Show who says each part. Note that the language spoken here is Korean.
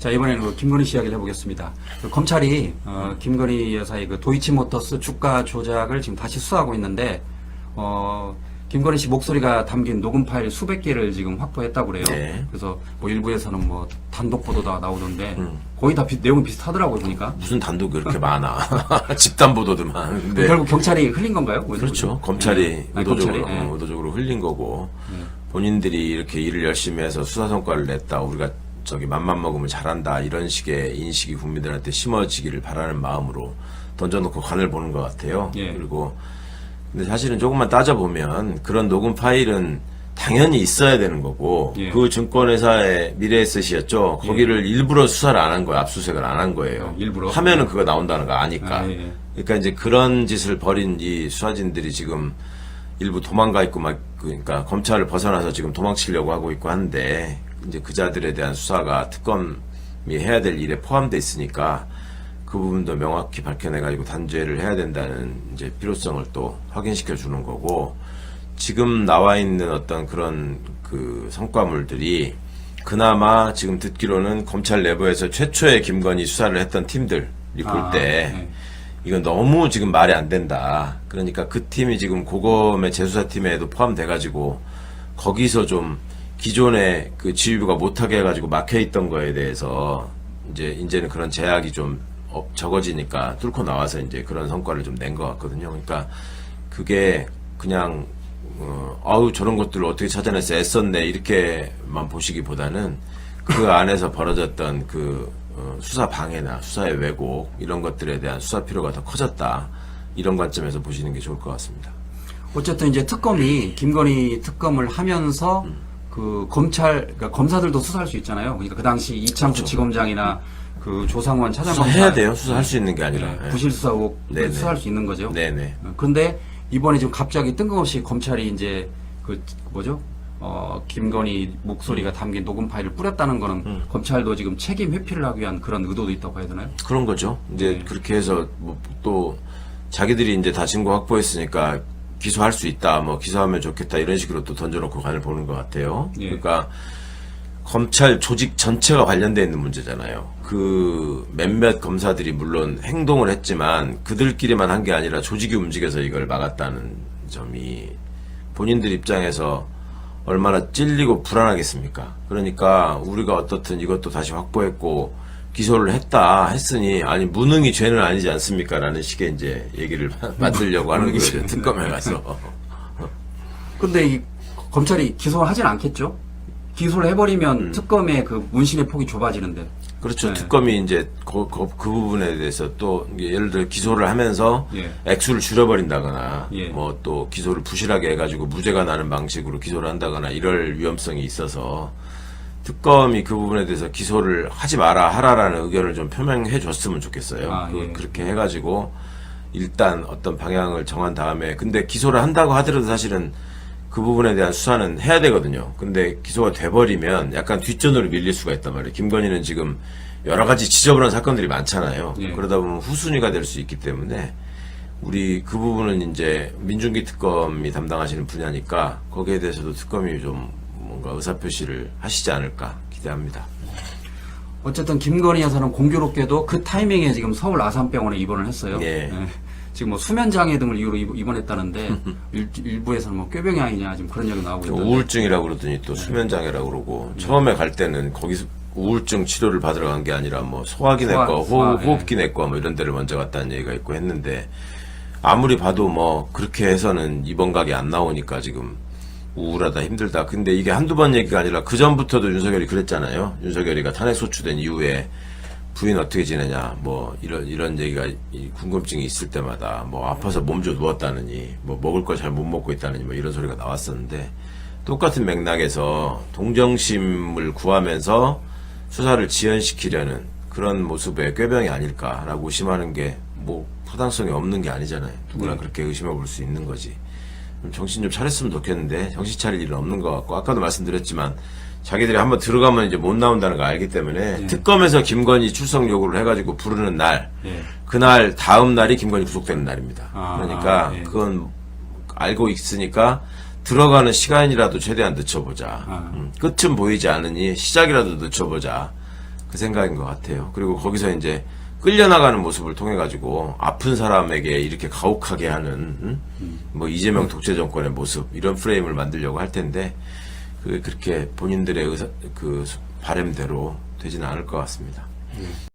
Speaker 1: 자, 이번에는 그 김건희 씨 이야기를 해보겠습니다. 그 검찰이, 김건희 여사의 그 도이치모터스 주가 조작을 지금 다시 수사하고 있는데, 김건희 씨 목소리가 담긴 녹음 파일 수백 개를 지금 확보했다고 그래요.
Speaker 2: 네.
Speaker 1: 그래서 뭐 일부에서는 뭐 단독 보도가 나오던데, 거의 다 내용이 비슷하더라고요, 보니까.
Speaker 2: 무슨 단독이 그렇게 많아. 집단 보도들만. 근데
Speaker 1: 결국 경찰이 흘린 건가요?
Speaker 2: 그렇죠. 검찰이
Speaker 1: 네.
Speaker 2: 의도적으로,
Speaker 1: 검찰이, 네.
Speaker 2: 의도적으로 흘린 거고, 본인들이 이렇게 일을 열심히 해서 수사 성과를 냈다. 우리가 저기 맘만 먹으면 잘한다. 이런 식의 인식이 국민들한테 심어지기를 바라는 마음으로 던져놓고 관을 보는 것 같아요.
Speaker 1: 예.
Speaker 2: 그리고 근데 사실은 조금만 따져보면 그런 녹음 파일은 당연히 있어야 되는 거고,
Speaker 1: 예.
Speaker 2: 그 증권회사의 미래에셋이었죠. 거기를 일부러 수사를 안 한 거예요. 압수수색을 안 한 거예요.
Speaker 1: 일부러?
Speaker 2: 하면은 그거 나온다는 거 아니까.
Speaker 1: 예.
Speaker 2: 그러니까 이제 그런 짓을 벌인 이 수사진들이 지금 일부 도망가 있고 막, 그러니까 검찰을 벗어나서 지금 도망치려고 하고 있고 한데, 이제 그자들에 대한 수사가 특검이 해야 될 일에 포함돼 있으니까 그 부분도 명확히 밝혀내가지고 단죄를 해야 된다는 이제 필요성을 또 확인시켜 주는 거고, 지금 나와 있는 어떤 그런 그 성과물들이 그나마 지금 듣기로는 검찰 내부에서 최초의 김건희 수사를 했던 팀들이 볼 때
Speaker 1: 네.
Speaker 2: 이건 너무 지금 말이 안 된다. 그러니까 그 팀이 지금 고검의 재수사팀에도 포함돼가지고 거기서 좀 기존의 그 지휘부가 못하게 해가지고 막혀있던 거에 대해서 이제는 그런 제약이 좀 적어지니까 뚫고 나와서 이제 그런 성과를 좀 낸 것 같거든요. 그러니까 그게 그냥 아우 저런 것들을 어떻게 찾아내서 애썼네 이렇게만 보시기보다는 그 안에서 벌어졌던 그 수사 방해나 수사의 왜곡 이런 것들에 대한 수사 필요가 더 커졌다. 이런 관점에서 보시는 게 좋을 것 같습니다.
Speaker 1: 어쨌든 이제 특검이 김건희 특검을 하면서 그 그러니까 검사들도 수사할 수 있잖아요. 그러니까 그 당시 이창수 지검장이나 그 조상원 차장검사
Speaker 2: 수사해야 돼요. 수사할 수 있는 게 아니라.
Speaker 1: 네, 부실 수사 의혹
Speaker 2: 네네.
Speaker 1: 수사할 수 있는 거죠.
Speaker 2: 네네.
Speaker 1: 그런데 이번에 지금 갑자기 뜬금없이 검찰이 이제 그 뭐죠? 김건희 목소리가 담긴 녹음 파일을 뿌렸다는 거는 검찰도 지금 책임 회피를 하기 위한 그런 의도도 있다고 해야 되나요?
Speaker 2: 그런 거죠. 이제
Speaker 1: 네.
Speaker 2: 그렇게 해서 뭐 또 자기들이 이제 다 증거 확보했으니까 기소할 수 있다. 뭐 기소하면 좋겠다. 이런 식으로 또 던져놓고 관을 보는 것 같아요.
Speaker 1: 예.
Speaker 2: 그러니까 검찰 조직 전체가 관련되어 있는 문제잖아요. 그 몇몇 검사들이 물론 행동을 했지만 그들끼리만 한 게 아니라 조직이 움직여서 이걸 막았다는 점이 본인들 입장에서 얼마나 찔리고 불안하겠습니까? 그러니까 우리가 어떻든 이것도 다시 확보했고 기소를 했으니 아니 무능이 죄는 아니지 않습니까? 라는 식의 이제 얘기를 만들려고 하는 거죠. 특검에 가서.
Speaker 1: 근데 이 검찰이 기소를 하진 않겠죠? 기소를 해버리면 특검의 그 문신의 폭이 좁아지는데.
Speaker 2: 그렇죠.
Speaker 1: 네.
Speaker 2: 특검이 이제 그 부분에 대해서 또 예를 들어 기소를 하면서
Speaker 1: 예.
Speaker 2: 액수를 줄여버린다거나
Speaker 1: 예.
Speaker 2: 뭐 또 기소를 부실하게 해가지고 무죄가 나는 방식으로 기소를 한다거나 이럴 위험성이 있어서 특검이 그 부분에 대해서 기소를 하지 마라 하라라는 의견을 좀 표명해 줬으면 좋겠어요.
Speaker 1: 아, 예.
Speaker 2: 그렇게 해가지고 일단 어떤 방향을 정한 다음에 근데 기소를 한다고 하더라도 사실은 그 부분에 대한 수사는 해야 되거든요. 근데 기소가 돼버리면 약간 뒷전으로 밀릴 수가 있단 말이에요. 김건희는 지금 여러 가지 지저분한 사건들이 많잖아요.
Speaker 1: 예.
Speaker 2: 그러다 보면 후순위가 될 수 있기 때문에 우리 그 부분은 이제 민중기 특검이 담당하시는 분야니까 거기에 대해서도 특검이 좀 뭔가 의사표시를 하시지 않을까 기대합니다.
Speaker 1: 어쨌든 김건희 여사는 공교롭게도 그 타이밍에 지금 서울 아산병원에 입원을 했어요.
Speaker 2: 예.
Speaker 1: 지금 뭐 수면장애 등을 이유로 입원했다는데 일부에서는 뭐 꾀병이 아니냐 지금 그런 얘기 나오고 있는데.
Speaker 2: 우울증이라고 그러더니 또 수면장애라고 그러고 처음에 갈 때는 거기서 우울증 치료를 받으러 간 게 아니라 뭐 소화기내과, 호흡기내과 뭐 이런 데를 먼저 갔다는 얘기가 있고 했는데 아무리 봐도 뭐 그렇게 해서는 입원 각이 안 나오니까 지금 우울하다 힘들다. 근데 이게 한두 번 얘기가 아니라 그 전부터도 윤석열이 그랬잖아요. 윤석열이가 탄핵 소추된 이후에 부인 어떻게 지내냐 뭐 이런 얘기가 궁금증이 있을 때마다 뭐 아파서 몸져 누웠다느니 뭐 먹을 걸 잘 못 먹고 있다느니 뭐 이런 소리가 나왔었는데 똑같은 맥락에서 동정심을 구하면서 수사를 지연시키려는 그런 모습의 꾀병이 아닐까라고 의심하는 게 뭐 부당성이 없는 게 아니잖아요. 누구나 그렇게 의심해 볼 수 있는 거지. 정신 좀 차렸으면 좋겠는데 정신 차릴 일은 없는 것 같고 아까도 말씀드렸지만 자기들이 한번 들어가면 이제 못 나온다는 거 알기 때문에 특검에서 김건희 출석 요구를 해가지고 부르는 날 그날 다음 날이 김건희 구속되는 날입니다. 그러니까 그건 알고 있으니까 들어가는 시간이라도 최대한 늦춰보자. 끝은 보이지 않으니 시작이라도 늦춰보자. 그 생각인 것 같아요. 그리고 거기서 이제 끌려나가는 모습을 통해 가지고 아픈 사람에게 이렇게 가혹하게 하는 뭐 이재명 독재 정권의 모습 이런 프레임을 만들려고 할 텐데 그게 그렇게 본인들의 그 바람대로 되지는 않을 것 같습니다.